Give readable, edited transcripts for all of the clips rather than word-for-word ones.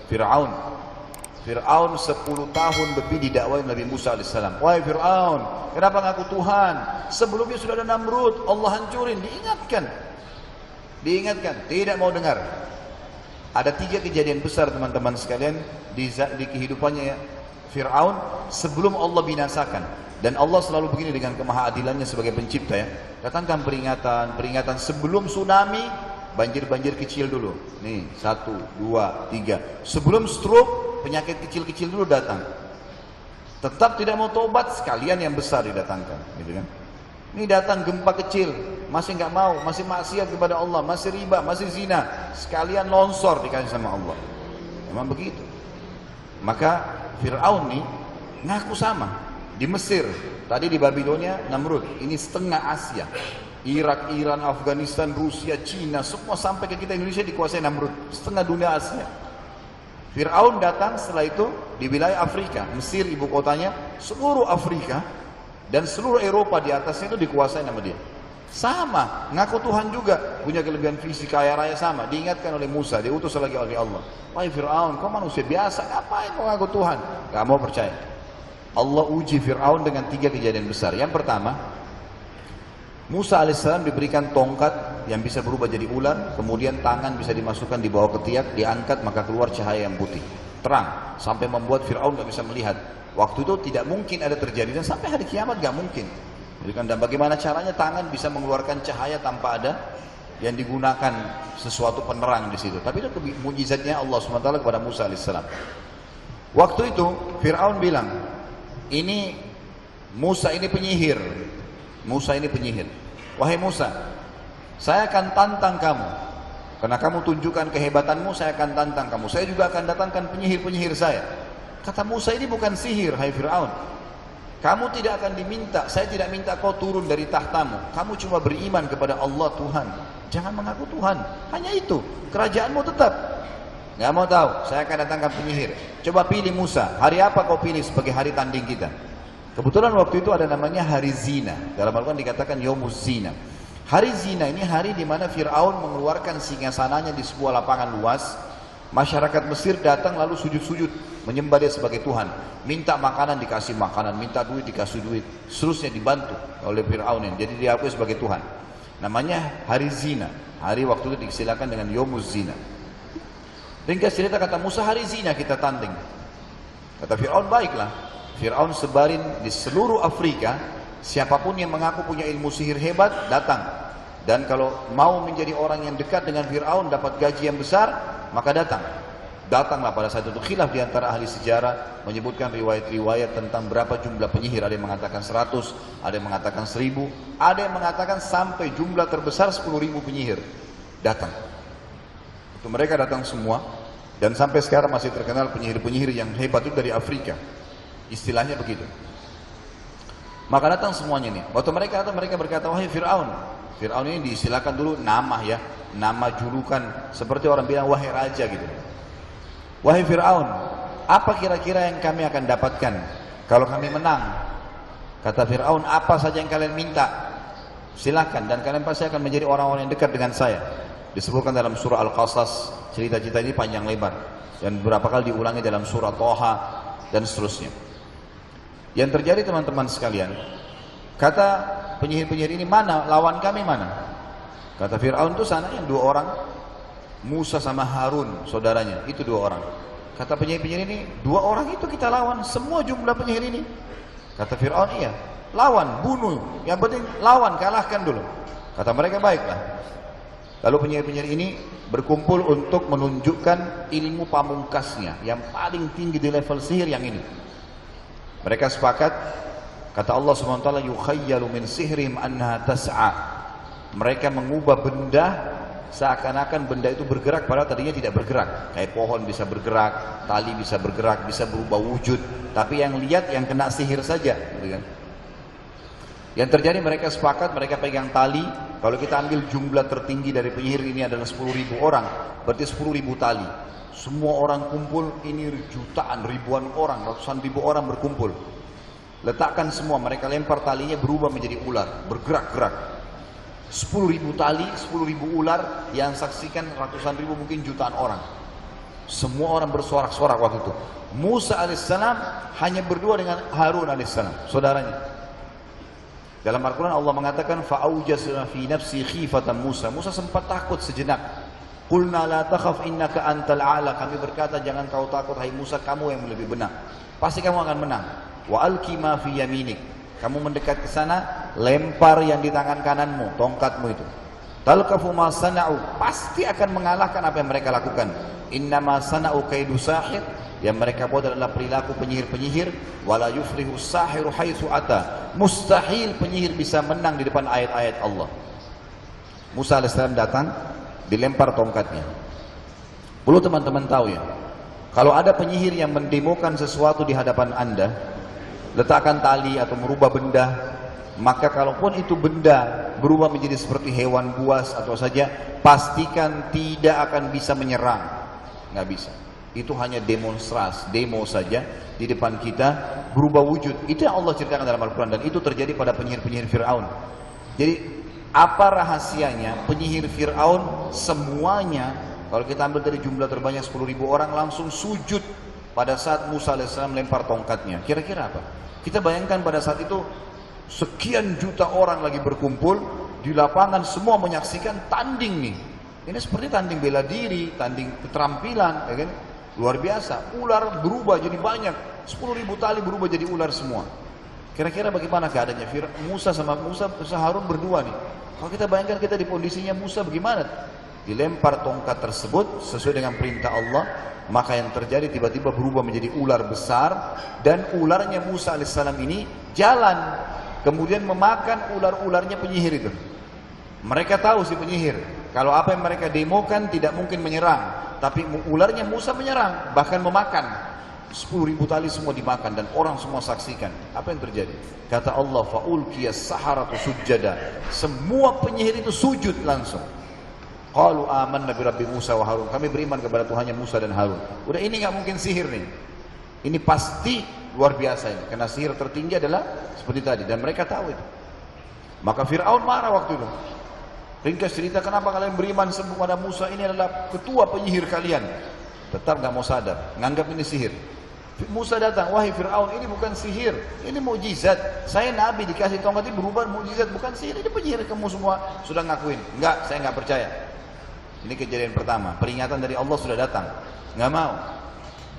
Fir'aun. Fir'aun 10 tahun lebih didakwai Nabi Musa alaihissalam. Wahai Fir'aun, kenapa ngaku Tuhan? Sebelumnya sudah ada Namrud, Allah hancurin. Diingatkan, tidak mau dengar. Ada 3 kejadian besar teman-teman sekalian di kehidupannya ya, Fir'aun sebelum Allah binasakan. Dan Allah selalu begini dengan kemahaadilannya sebagai pencipta ya. Datangkan peringatan sebelum tsunami, banjir kecil dulu. Nih, 1, 2, 3. Sebelum stroke, penyakit kecil-kecil dulu datang. Tetap tidak mau tobat, sekalian yang besar didatangkan, gitu kan. Ini datang gempa kecil, masih nggak mau, masih maksiat kepada Allah, masih riba, masih zina, sekalian longsor dikasih sama Allah. Memang begitu. Maka Fir'aun nih ngaku sama. Di Mesir, tadi di Babilonia Namrud, ini setengah Asia. Irak, Iran, Afghanistan, Rusia, Cina, semua sampai ke kita Indonesia dikuasai Namrud. Setengah dunia Asia. Fir'aun datang setelah itu di wilayah Afrika, Mesir ibu kotanya, seluruh Afrika dan seluruh Eropa di atasnya itu dikuasai nama dia. Sama, ngaku Tuhan juga, punya kelebihan fisik, kaya raya sama. Diingatkan oleh Musa, diutus lagi oleh Allah. Wahai Fir'aun, kau manusia biasa, ngapain kau ngaku Tuhan? Gak mau percaya. Allah uji Fir'aun dengan 3 kejadian besar. Yang pertama, Musa alaihissalam diberikan tongkat yang bisa berubah jadi ular, kemudian tangan bisa dimasukkan di bawah ketiak, diangkat maka keluar cahaya yang putih, terang, sampai membuat Fir'aun gak bisa melihat. Waktu itu tidak mungkin ada terjadi dan sampai hari kiamat gak mungkin. Dan bagaimana caranya tangan bisa mengeluarkan cahaya tanpa ada yang digunakan sesuatu penerang di situ. Tapi itu mukjizatnya Allah SWT kepada Musa alaihissalam. Waktu itu Fir'aun bilang, ini Musa ini penyihir. Musa ini penyihir. Wahai Musa, saya akan tantang kamu. Karena kamu tunjukkan kehebatanmu, saya akan tantang kamu. Saya juga akan datangkan penyihir-penyihir saya. Kata Musa, ini bukan sihir, hai Fir'aun. Kamu tidak akan diminta, saya tidak minta kau turun dari tahtamu. Kamu cuma beriman kepada Allah Tuhan. Jangan mengaku Tuhan. Hanya itu. Kerajaanmu tetap. Nggak mau tahu, saya akan datangkan penyihir. Coba pilih Musa, hari apa kau pilih sebagai hari tanding kita? Kebetulan waktu itu ada namanya hari zina. Dalam Al-Quran dikatakan Yomuz Zina. Hari zina ini hari di mana Fir'aun mengeluarkan singgasananya di sebuah lapangan luas. Masyarakat Mesir datang lalu sujud-sujud menyembah dia sebagai Tuhan. Minta makanan dikasih makanan, minta duit dikasih duit. Seterusnya dibantu oleh Fir'aun ini. Jadi diakui sebagai Tuhan. Namanya hari zina. Hari waktu itu disilakan dengan Yomuz Zina. Ringkas cerita kata Musa, hari zina kita tanding. Kata Fir'aun, baiklah. Fir'aun sebarin di seluruh Afrika, siapapun yang mengaku punya ilmu sihir hebat, datang. Dan kalau mau menjadi orang yang dekat dengan Fir'aun, dapat gaji yang besar, maka datang. Datanglah pada saat itu. Khilaf di antara ahli sejarah menyebutkan riwayat-riwayat tentang berapa jumlah penyihir. Ada yang mengatakan 100, ada yang mengatakan 1000, ada yang mengatakan sampai jumlah terbesar 10.000 penyihir. Datang. Itu mereka datang semua. Dan sampai sekarang masih terkenal penyihir-penyihir yang hebat itu dari Afrika. Istilahnya begitu. Maka datang semuanya nih. Waktu mereka datang, mereka berkata, wahai Fir'aun. Fir'aun ini diistilahkan dulu nama ya. Nama julukan. Seperti orang bilang, wahai raja gitu. Wahai Fir'aun, apa kira-kira yang kami akan dapatkan kalau kami menang? Kata Fir'aun, apa saja yang kalian minta? Silakan, dan kalian pasti akan menjadi orang-orang yang dekat dengan saya. Disebutkan dalam surah Al-Qasas, cerita-cerita ini panjang lebar. Dan beberapa kali diulangi dalam surah Toha, dan seterusnya. Yang terjadi teman-teman sekalian, kata penyihir-penyihir ini, mana lawan kami mana? Kata Fir'aun itu sana yang 2 orang, Musa sama Harun saudaranya, itu 2 orang. Kata penyihir-penyihir ini, 2 orang itu kita lawan, semua jumlah penyihir ini. Kata Fir'aun, iya, lawan, bunuh, yang penting lawan, kalahkan dulu. Kata mereka, baiklah. Lalu penyihir-penyihir ini berkumpul untuk menunjukkan ilmu pamungkasnya yang paling tinggi di level sihir yang ini. Mereka sepakat, kata Allah SWT, yukhayyalu min sihrihim anha tas'a. Mereka mengubah benda seakan-akan benda itu bergerak padahal tadinya tidak bergerak. Kayak pohon bisa bergerak, tali bisa bergerak, bisa berubah wujud. Tapi yang lihat yang kena sihir saja, gitu kan? Yang terjadi mereka sepakat, mereka pegang tali. Kalau kita ambil jumlah tertinggi dari penyihir ini adalah 10.000 orang, berarti 10.000 tali. Semua orang kumpul, ini jutaan, ribuan orang, ratusan ribu orang berkumpul. Letakkan semua, mereka lempar talinya berubah menjadi ular, bergerak-gerak. 10.000 tali, 10.000 ular yang saksikan ratusan ribu, mungkin jutaan orang. Semua orang bersorak-sorak waktu itu. Musa alaihissalam hanya berdua dengan Harun alaihissalam, saudaranya. Dalam Al-Quran Allah mengatakan fa'aujasna fi nafsi khifatan Musa. Musa sempat takut sejenak. Qulna la takhaf innaka antal a'la. Kami berkata jangan kau takut hai Musa, kamu yang lebih benar. Pasti kamu akan menang. Wa alqi ma fi yaminik. Kamu mendekat ke sana, lempar yang di tangan kananmu, tongkatmu itu. Talqafu ma sana'u. Pasti akan mengalahkan apa yang mereka lakukan. Innama sana'u kaidu sahir. Yang mereka buat adalah perilaku penyihir-penyihir. Wala yuflihu sahiru haitsu ata. Mustahil penyihir bisa menang di depan ayat-ayat Allah. Musa alaihissalam datang, dilempar tongkatnya. Perlu teman-teman tahu ya, kalau ada penyihir yang mendemokan sesuatu di hadapan Anda, letakkan tali atau merubah benda, maka kalaupun itu benda berubah menjadi seperti hewan buas atau saja, pastikan tidak akan bisa menyerang. Nggak bisa. Itu hanya demonstrasi, demo saja di depan kita, berubah wujud. Itu yang Allah ceritakan dalam Al-Quran, dan itu terjadi pada penyihir-penyihir Fir'aun. Jadi apa rahasianya? Penyihir Fir'aun semuanya, kalau kita ambil dari jumlah terbanyak 10.000 orang, langsung sujud pada saat Musa alaihissalam lempar tongkatnya. Kira-kira apa? Kita bayangkan pada saat itu sekian juta orang lagi berkumpul di lapangan, semua menyaksikan tanding nih. Ini seperti tanding bela diri, tanding keterampilan, ya kan? Luar biasa. Ular berubah jadi banyak, 10.000 tali berubah jadi ular semua. Kira-kira bagaimana keadaannya? Musa sama Harun berdua nih. Kalau kita bayangkan kita di kondisinya Musa, bagaimana? Dilempar tongkat tersebut sesuai dengan perintah Allah, maka yang terjadi tiba-tiba berubah menjadi ular besar, dan ularnya Musa alaihissalam ini jalan, kemudian memakan ular-ularnya penyihir itu. Mereka tahu si penyihir, kalau apa yang mereka demokan tidak mungkin menyerang, tapi ularnya Musa menyerang, bahkan memakan. 10.000 tali semua dimakan dan orang semua saksikan. Apa yang terjadi? Kata Allah, fa'ulqiyas saharatu sujjada. Semua penyihir itu sujud langsung. Qalu amanna bi rabbi Musa wa Harun. Kami beriman kepada Tuhannya Musa dan Harun. Udah, ini nggak mungkin sihir nih. Ini pasti luar biasa ini. Karena sihir tertinggi adalah seperti tadi, dan mereka tahu itu. Maka Fir'aun marah waktu itu. Ringkas cerita, kenapa kalian beriman kepada Musa? Ini adalah ketua penyihir kalian. Tetap nggak mau sadar, nganggap ini sihir. Musa datang, wahai Fir'aun, ini bukan sihir, ini mukjizat. Saya nabi dikasih tongkat ini berubah mukjizat, bukan sihir. Ini penyihir, kamu semua sudah ngakuin. Enggak, saya nggak percaya. Ini kejadian pertama, peringatan dari Allah sudah datang, nggak mau.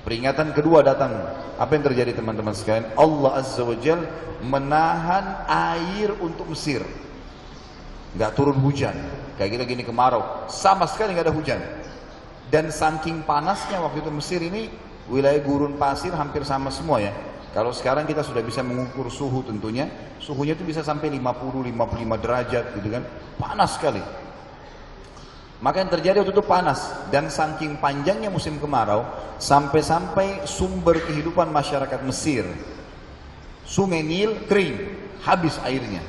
Peringatan kedua datang. Apa yang terjadi teman-teman sekalian? Allah Azza wa Jal menahan air untuk Mesir. Nggak turun hujan, kayak kita gini kemarau, sama sekali nggak ada hujan. Dan saking panasnya waktu itu Mesir ini, wilayah gurun pasir hampir sama semua ya. Kalau sekarang kita sudah bisa mengukur suhu tentunya, suhunya itu bisa sampai 50-55 derajat gitu kan, panas sekali. Maka yang terjadi waktu itu panas, dan saking panjangnya musim kemarau, sampai-sampai sumber kehidupan masyarakat Mesir, Sungai Nil kering, habis airnya,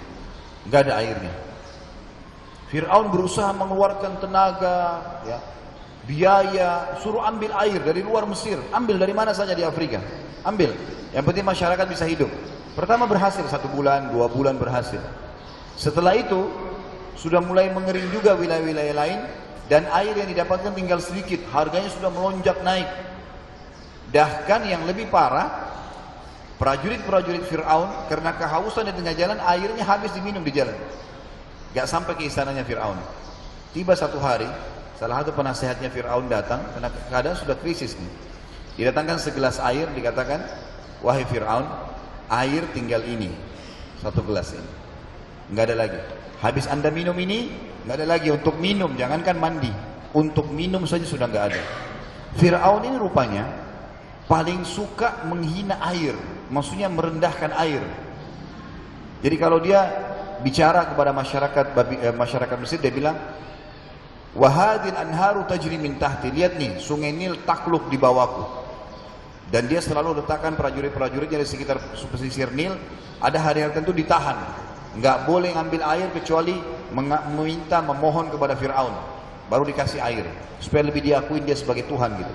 nggak ada airnya. Fir'aun berusaha mengeluarkan tenaga, ya, biaya, suruh ambil air dari luar Mesir, ambil dari mana saja di Afrika, ambil. Yang penting masyarakat bisa hidup. Pertama berhasil, 1 bulan, 2 bulan berhasil. Setelah itu sudah mulai mengering juga wilayah-wilayah lain, dan air yang didapatkan tinggal sedikit, harganya sudah melonjak naik. Bahkan yang lebih parah, prajurit-prajurit Fir'aun karena kehausan di tengah jalan, airnya habis diminum di jalan. Gak sampai ke istananya Fir'aun. Tiba satu hari, salah satu penasehatnya Fir'aun datang, karena keadaan sudah krisis nih. Didatangkan segelas air, dikatakan, wahai Fir'aun, air tinggal ini, 1 gelas ini, nggak ada lagi. Habis anda minum ini, nggak ada lagi untuk minum, jangankan mandi, untuk minum saja sudah nggak ada. Fir'aun ini rupanya paling suka menghina air, maksudnya merendahkan air. Jadi kalau dia bicara kepada masyarakat Mesir, dia bilang, wahadil anharu tajri min tahti. Lihat nih, sungai Nil takluk di bawahku. Dan dia selalu letakkan prajurit-prajuritnya di sekitar pesisir Nil, ada hari-hari tertentu ditahan, nggak boleh ngambil air kecuali memohon kepada Fir'aun, baru dikasih air, supaya lebih diakuin dia sebagai Tuhan gitu.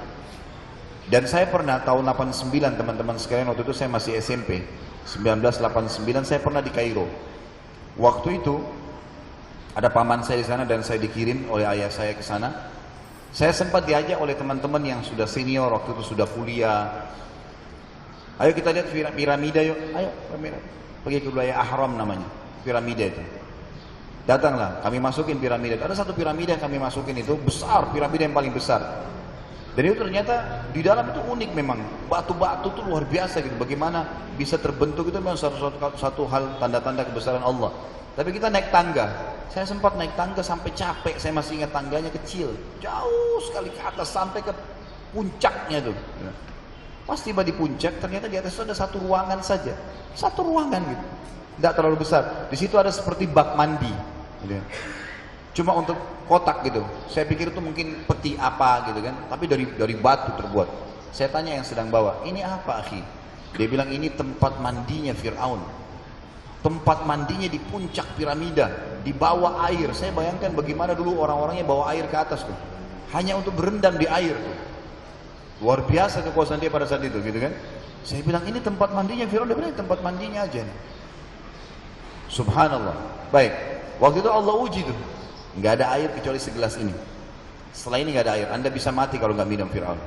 Dan saya pernah tahun 89 teman-teman sekalian, waktu itu saya masih SMP, 1989 saya pernah di Kairo. Waktu itu ada paman saya di sana dan saya dikirim oleh ayah saya ke sana. Saya sempat diajak oleh teman-teman yang sudah senior, waktu itu sudah kuliah. Ayo kita lihat piramida yuk, ayo pergi ke wilayah Ahram namanya, piramida itu. Datanglah, kami masukin piramida. Ada satu piramida yang kami masukin itu besar, piramida yang paling besar. Dan itu ternyata di dalam itu unik memang, batu-batu itu luar biasa gitu. Bagaimana bisa terbentuk itu memang satu hal tanda-tanda kebesaran Allah. Tapi kita naik tangga, saya sempat naik tangga sampai capek, saya masih ingat tangganya kecil, jauh sekali ke atas sampai ke puncaknya tuh. Pas tiba di puncak, ternyata di atas itu ada satu ruangan saja, satu ruangan gitu, tidak terlalu besar. Di situ ada seperti bak mandi, gitu. Cuma untuk kotak gitu. Saya pikir itu mungkin peti apa gitu kan, tapi dari batu terbuat. Saya tanya yang sedang bawa, ini apa akhi? Dia bilang ini tempat mandinya Fir'aun. Tempat mandinya di puncak piramida, di bawah air. Saya bayangkan bagaimana dulu orang-orangnya bawa air ke atas tuh, hanya untuk berendam di air tuh. Luar biasa kekuasaan dia pada saat itu, gitu kan? Saya bilang ini tempat mandinya Firaun, dia bilang tempat mandinya aja nih. Subhanallah. Baik, waktu itu Allah uji tuh, nggak ada air kecuali segelas ini. Setelah ini nggak ada air, Anda bisa mati kalau nggak minum Firaun.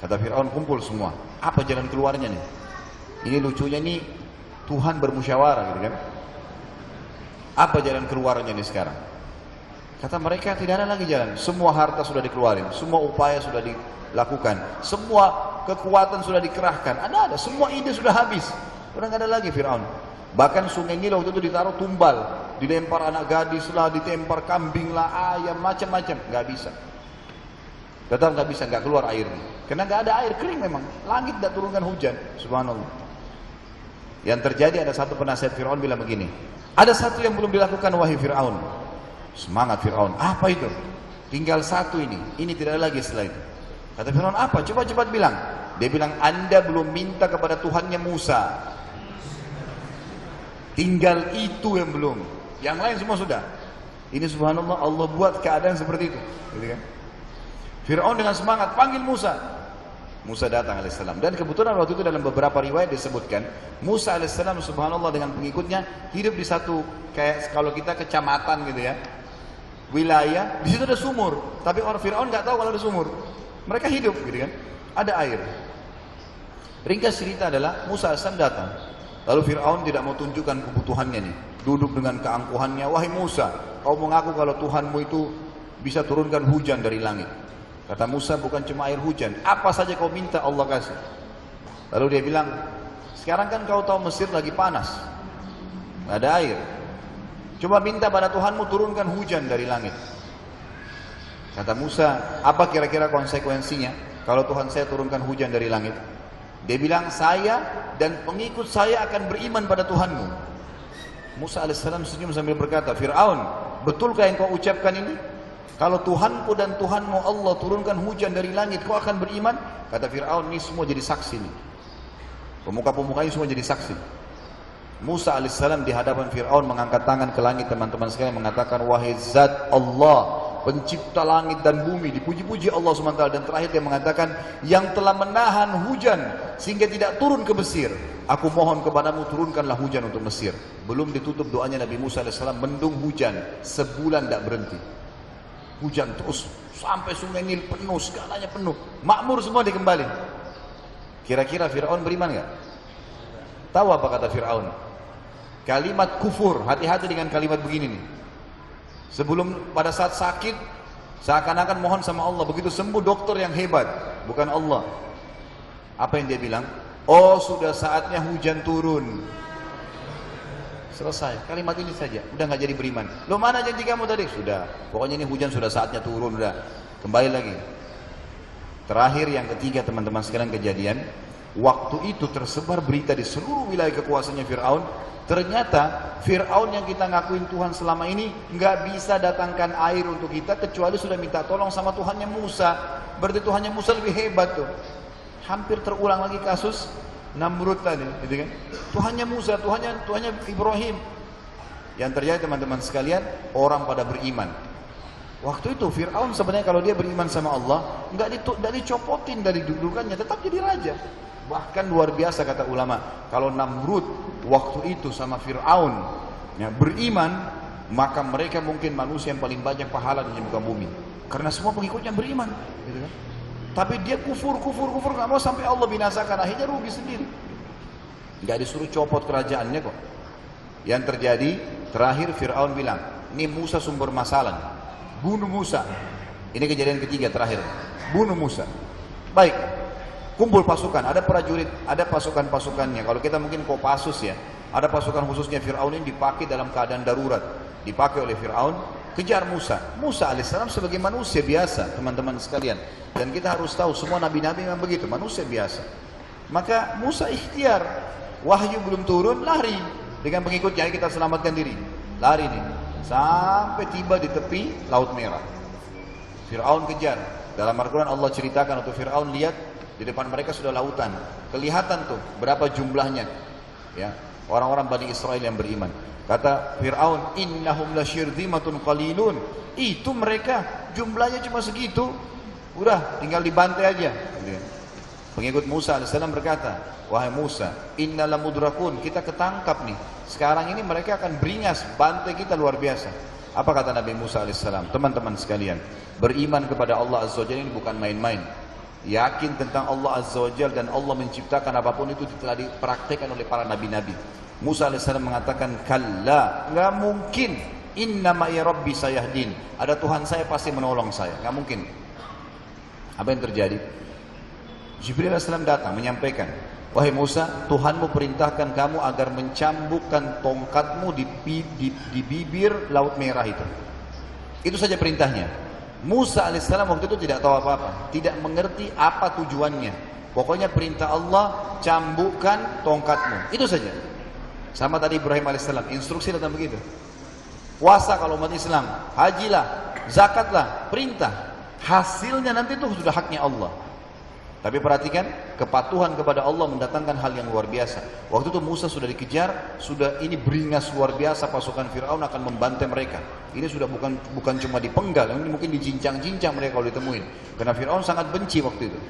Kata Firaun, kumpul semua. Apa jalan keluarnya nih? Ini lucunya nih. Tuhan bermusyawarah gitu kan. Apa jalan keluarnya nih sekarang? Kata mereka tidak ada lagi jalan. Semua harta sudah dikeluarin, semua upaya sudah dilakukan, semua kekuatan sudah dikerahkan. Ada, semua ide sudah habis. Udah nggak ada lagi Firaun. Bahkan sungai Nil waktu itu ditaruh tumbal, dilempar anak gadis lah, ditempar kambing lah, ayam, macam-macam. Nggak bisa. Tetap nggak bisa, nggak keluar airnya. Karena nggak ada air, kering memang. Langit tidak turunkan hujan. Subhanallah. Yang terjadi ada satu penasihat Fir'aun bilang begini, ada satu yang belum dilakukan wahai Fir'aun. Semangat Fir'aun, apa itu? Tinggal satu ini tidak ada lagi setelah itu. Kata Fir'aun, apa? Coba cepat bilang. Dia bilang, Anda belum minta kepada Tuhannya Musa. Tinggal itu yang belum, yang lain semua sudah. Ini subhanallah, Allah buat keadaan seperti itu, gitu kan? Fir'aun dengan semangat panggil Musa. Musa datang alaihissalam, dan kebetulan waktu itu dalam beberapa riwayat disebutkan Musa alaihissalam subhanallah dengan pengikutnya hidup di satu kayak kalau kita kecamatan gitu ya, wilayah. Di situ ada sumur, tapi orang Fir'aun nggak tahu kalau ada sumur. Mereka hidup gitu kan, ada air. Ringkas cerita adalah Musa alaihissalam datang, lalu Fir'aun tidak mau tunjukkan kebutuhannya nih, duduk dengan keangkuhannya. Wahai Musa, kau mengaku kalau Tuhanmu itu bisa turunkan hujan dari langit. Kata Musa, bukan cuma air hujan, apa saja kau minta Allah kasih. Lalu dia bilang, sekarang kan kau tahu Mesir lagi panas, nggak ada air. Coba minta pada Tuhanmu turunkan hujan dari langit. Kata Musa, apa kira-kira konsekuensinya kalau Tuhan saya turunkan hujan dari langit? Dia bilang, saya dan pengikut saya akan beriman pada Tuhanmu. Musa alaihissalam senyum sambil berkata, Fir'aun, betulkah yang kau ucapkan ini? Kalau Tuhanku dan Tuhanmu Allah turunkan hujan dari langit, kau akan beriman? Kata Fir'aun, ini semua jadi saksi nih. Pemuka-pemuka ini semua jadi saksi. Musa alaihissalam di hadapan Fir'aun mengangkat tangan ke langit, teman-teman sekalian, mengatakan, wahai zat Allah, pencipta langit dan bumi, dipuji-puji Allah SWT. Dan terakhir dia mengatakan, yang telah menahan hujan sehingga tidak turun ke Mesir, aku mohon kepadamu turunkanlah hujan untuk Mesir. Belum ditutup doanya Nabi Musa alaihissalam, mendung hujan sebulan tidak berhenti. Hujan terus sampai sungai Nil penuh, segalanya penuh, makmur semua dikembali. Kira-kira Fir'aun beriman nggak? Tahu apa kata Fir'aun? Kalimat kufur, hati-hati dengan kalimat begini nih. Sebelum pada saat sakit, seakan-akan mohon sama Allah, begitu sembuh dokter yang hebat, bukan Allah. Apa yang dia bilang? Oh, sudah saatnya hujan turun. Selesai, kalimat ini saja, udah nggak jadi beriman. Lo mana janji kamu tadi? Sudah, pokoknya ini hujan sudah saatnya turun, udah kembali lagi. Terakhir yang ketiga teman-teman sekalian kejadian, waktu itu tersebar berita di seluruh wilayah kekuasaannya Fir'aun. Ternyata Fir'aun yang kita ngakuin Tuhan selama ini nggak bisa datangkan air untuk kita kecuali sudah minta tolong sama Tuhannya Musa. Berarti Tuhannya Musa lebih hebat tuh. Hampir terulang lagi kasus Namrud tadi, gitu kan? Tuhannya Musa, Tuhannya Ibrahim. Yang terjadi teman-teman sekalian, orang pada beriman. Waktu itu Fir'aun sebenarnya kalau dia beriman sama Allah, nggak dicopotin dari dudukannya, tetap jadi raja. Bahkan luar biasa kata ulama, kalau Namrud waktu itu sama Fir'aun ya, beriman, maka mereka mungkin manusia yang paling banyak pahala di muka bumi. Karena semua pengikutnya beriman, gitu kan? Tapi dia kufur, nggak mau sampai Allah binasakan, akhirnya rugi sendiri. Nggak disuruh copot kerajaannya kok. Yang terjadi, terakhir Fir'aun bilang, ini Musa sumber masalah, bunuh Musa. Ini kejadian ketiga terakhir, bunuh Musa. Baik, kumpul pasukan, ada prajurit, ada pasukan-pasukannya. Kalau kita mungkin Kopassus ya, ada pasukan khususnya Fir'aun ini dipakai dalam keadaan darurat, dipakai oleh Fir'aun, kejar Musa. Musa alaihissalam sebagai manusia biasa, teman-teman sekalian. Dan kita harus tahu semua nabi-nabi memang begitu, manusia biasa. Maka Musa ikhtiar, wahyu belum turun, lari dengan pengikutnya, kita selamatkan diri. Lari nih, sampai tiba di tepi Laut Merah. Fir'aun kejar. Dalam Al-Quran Allah ceritakan waktu Fir'aun lihat di depan mereka sudah lautan. Kelihatan tuh berapa jumlahnya. Ya, orang-orang Bani Israel yang beriman. Kata Fir'aun, innahum lasyirzimatun qalilun. Itu mereka jumlahnya cuma segitu. Udah tinggal dibantai aja. Pengikut Musa alaihissalam berkata, wahai Musa, inna lamudrakun, kita ketangkap nih. Sekarang ini mereka akan beringas, bantai kita luar biasa. Apa kata Nabi Musa alaihissalam? Teman-teman sekalian, beriman kepada Allah Azza wa Jalla ini bukan main-main. Yakin tentang Allah Azza wa Jalla dan Allah menciptakan apapun itu telah dipraktekkan oleh para nabi-nabi. Musa alaihissalam mengatakan, kalla, nggak mungkin. Inna ma'i rabbi sayahdin. Ada Tuhan saya pasti menolong saya. Nggak mungkin. Apa yang terjadi? Jibril alaihissalam datang menyampaikan, wahai Musa, Tuhanmu perintahkan kamu agar mencambukkan tongkatmu di bibir Laut Merah itu. Itu saja perintahnya. Musa alaihissalam waktu itu tidak tahu apa-apa, tidak mengerti apa tujuannya. Pokoknya perintah Allah, cambukkan tongkatmu. Itu saja. Sama tadi Ibrahim alaihissalam, instruksi datang begitu. Puasa kalau umat Islam, hajilah, zakatlah, perintah. Hasilnya nanti itu sudah haknya Allah. Tapi perhatikan, kepatuhan kepada Allah mendatangkan hal yang luar biasa. Waktu itu Musa sudah dikejar, sudah ini beringas luar biasa, pasukan Fir'aun akan membantai mereka. Ini sudah bukan cuma dipenggal, ini mungkin dijincang-jincang mereka kalau ditemuin. Karena Fir'aun sangat benci waktu itu.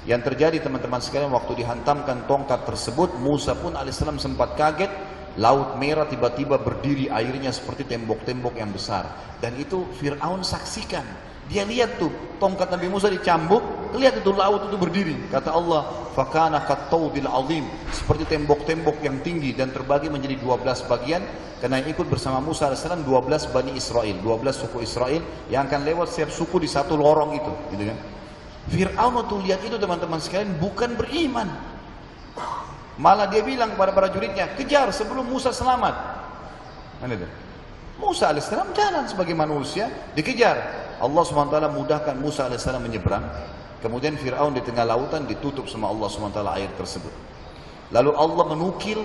Yang terjadi teman-teman sekalian, waktu dihantamkan tongkat tersebut, Musa pun alaihissalam sempat kaget. Laut Merah tiba-tiba berdiri, airnya seperti tembok-tembok yang besar. Dan itu Fir'aun saksikan. Dia lihat tuh, tongkat Nabi Musa dicambuk, lihat itu laut itu berdiri. Kata Allah, fakana kattawdil azim, seperti tembok-tembok yang tinggi dan terbagi menjadi 12 bagian. Karena yang ikut bersama Musa AS 12 Bani Israel, 12 suku Israel yang akan lewat setiap suku di satu lorong itu, gitu kan. Fir'aun waktu lihat itu teman-teman sekalian bukan beriman. Malah dia bilang kepada para prajuritnya, kejar sebelum Musa selamat. Mana itu? Musa AS jalan sebagai manusia, dikejar. Allah SWT mudahkan Musa AS menyeberang. Kemudian Fir'aun di tengah lautan ditutup sama Allah SWT air tersebut. Lalu Allah menukil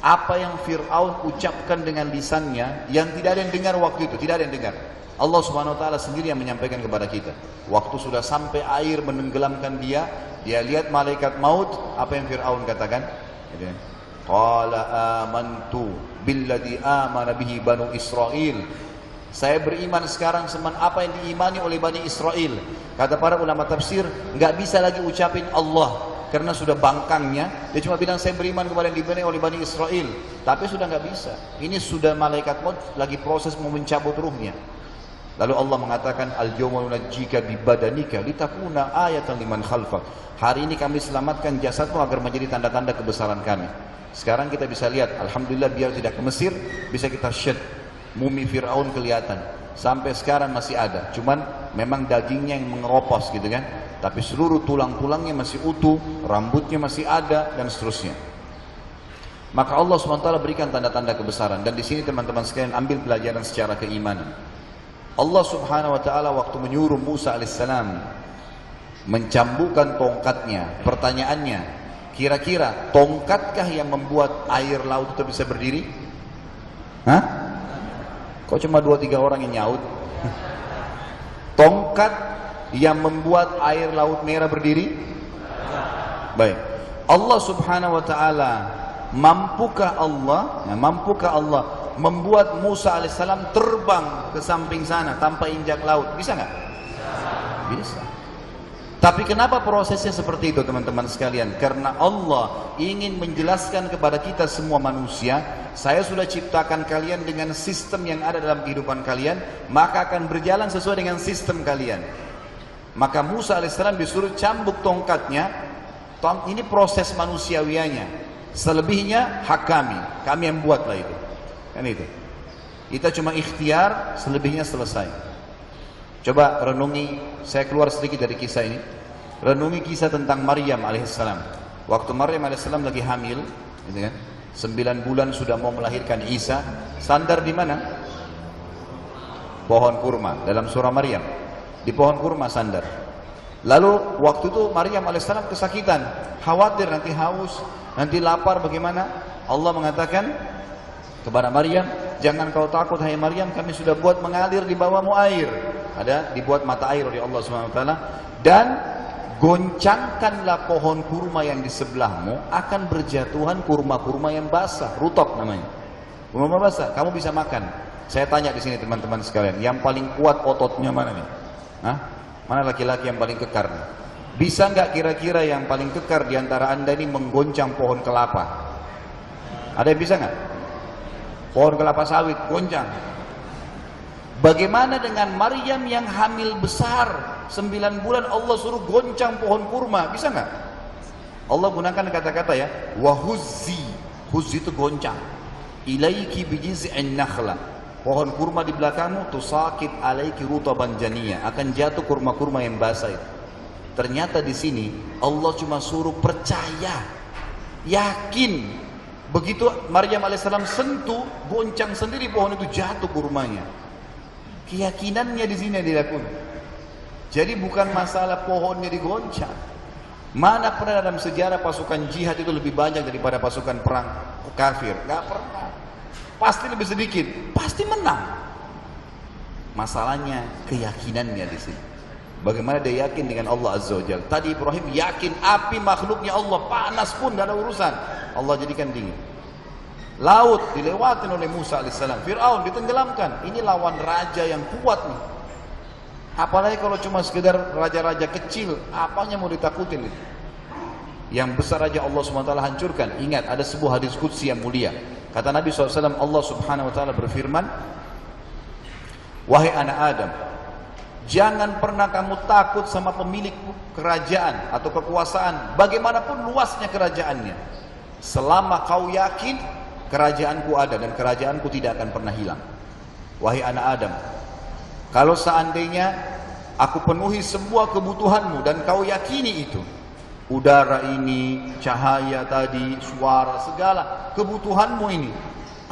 apa yang Fir'aun ucapkan dengan lisannya yang tidak ada yang dengar waktu itu, tidak ada yang dengar. Allah SWT sendiri yang menyampaikan kepada kita. Waktu sudah sampai air menenggelamkan dia lihat malaikat maut, apa yang Fir'aun katakan? Qala amantu billadhi amana bihi banu Israel. Saya beriman sekarang sama apa yang diimani oleh Bani Israel. Kata para ulama tafsir, nggak bisa lagi ucapin Allah karena sudah bangkangnya. Dia cuma bilang saya beriman kepada yang diberi oleh Bani Israel. Tapi sudah nggak bisa. Ini sudah malaikat maut lagi proses mau mencabut ruhnya. Lalu Allah mengatakan, al-yawma nunajjika bi badanika litakuna ayatan liman khalfak. Hari ini kami selamatkan jasadmu agar menjadi tanda-tanda kebesaran kami. Sekarang kita bisa lihat, alhamdulillah biar tidak ke Mesir, bisa kita syed. Mumi Fir'aun kelihatan sampai sekarang masih ada, cuman memang dagingnya yang mengeropos gitu kan, tapi seluruh tulang-tulangnya masih utuh, rambutnya masih ada dan seterusnya. Maka Allah SWT berikan tanda-tanda kebesaran. Dan di sini teman-teman sekalian ambil pelajaran secara keimanan. Allah Subhanahu wa taala waktu menyuruh Musa alaihissalam mencambukkan tongkatnya, pertanyaannya, kira-kira tongkatkah yang membuat air laut itu bisa berdiri? Hah? Kok cuma 2-3 orang yang nyaut? Tongkat yang membuat air Laut Merah berdiri? Baik. Allah Subhanahu wa taala, mampukah Allah membuat Musa alaihissalam terbang ke samping sana tanpa injak laut? Bisa nggak? Bisa. Tapi kenapa prosesnya seperti itu teman-teman sekalian? Karena Allah ingin menjelaskan kepada kita semua manusia saya sudah ciptakan kalian dengan sistem yang ada dalam kehidupan kalian, maka akan berjalan sesuai dengan sistem kalian. Maka Musa alaihissalam disuruh cambuk tongkatnya. Ini proses manusiawianya. Selebihnya hak kami yang buatlah itu. Kan itu. Kita cuma ikhtiar, selebihnya selesai. Coba renungi, saya keluar sedikit dari kisah ini. Renungi kisah tentang Maryam alaihissalam. Waktu Maryam alaihissalam lagi hamil, gitu kan? 9 bulan sudah mau melahirkan Isa, sandar di mana? Pohon kurma, dalam surah Maryam. Di pohon kurma sandar. Lalu waktu itu Maryam alaihissalam kesakitan, khawatir nanti haus, nanti lapar, bagaimana? Allah mengatakan kepada Maryam, jangan kau takut hai Maryam, kami sudah buat mengalir di bawahmu air. Ada dibuat mata air oleh Allah Subhanahu wa taala, dan goncangkanlah pohon kurma yang di sebelahmu, akan berjatuhan kurma-kurma yang basah, rutop namanya. Kurma basah, kamu bisa makan. Saya tanya di sini teman-teman sekalian, yang paling kuat ototnya mana nih? Hah? Mana laki-laki yang paling kekar nih? Bisa nggak kira-kira yang paling kekar di antara anda ini menggoncang pohon kelapa? Ada yang bisa nggak? Pohon kelapa sawit, goncang. Bagaimana dengan Maryam yang hamil besar, 9 bulan Allah suruh goncang pohon kurma, bisa nggak? Allah gunakan kata-kata ya, wahuzzi, huzzi itu goncang. Ilaiki bijiz'in nakhla, pohon kurma di belakangmu, tusakit alaiki rutaban janiyah, akan jatuh kurma-kurma yang basah itu. Ternyata di sini Allah cuma suruh percaya, yakin. Begitu Maryam alaihissalam sentuh, goncang sendiri pohon itu, jatuh kurmanya. Keyakinannya di sini dilakukan. Jadi bukan masalah pohonnya digoncang. Mana pernah dalam sejarah pasukan jihad itu lebih banyak daripada pasukan perang kafir? Gak pernah. Pasti lebih sedikit, pasti menang. Masalahnya keyakinannya di sini. Bagaimana dia yakin dengan Allah Azza wa Jalla? Tadi Ibrahim yakin api makhluknya Allah, panas pun tidak ada urusan. Allah jadikan dingin. Laut dilewatin oleh Musa alaihissalam, Fir'aun ditenggelamkan. Ini lawan raja yang kuat nih. Apalagi kalau cuma sekedar raja-raja kecil, apanya mau ditakutin itu? Yang besar aja Allah SWT hancurkan. Ingat, ada sebuah hadis qudsi yang mulia. Kata Nabi SAW, Allah Subhanahu wa ta'ala berfirman, wahai anak Adam, jangan pernah kamu takut sama pemilik kerajaan atau kekuasaan, bagaimanapun luasnya kerajaannya, selama kau yakin kerajaanku ada dan kerajaanku tidak akan pernah hilang. Wahai anak Adam, kalau seandainya aku penuhi semua kebutuhanmu dan kau yakini itu, udara ini, cahaya tadi, suara, segala kebutuhanmu ini,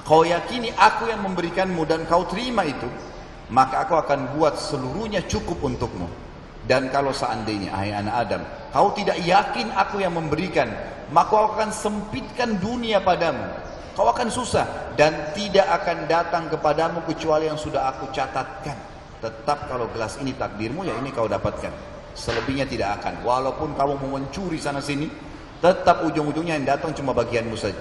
kau yakini aku yang memberikanmu dan kau terima itu, maka aku akan buat seluruhnya cukup untukmu. Dan kalau seandainya, hai anak Adam, kau tidak yakin aku yang memberikan, maka aku akan sempitkan dunia padamu. Kau akan susah dan tidak akan datang kepadamu kecuali yang sudah aku catatkan. Tetap kalau gelas ini takdirmu, ya ini kau dapatkan. Selebihnya tidak akan. Walaupun kamu mau mencuri sana sini, tetap ujung-ujungnya yang datang cuma bagianmu saja.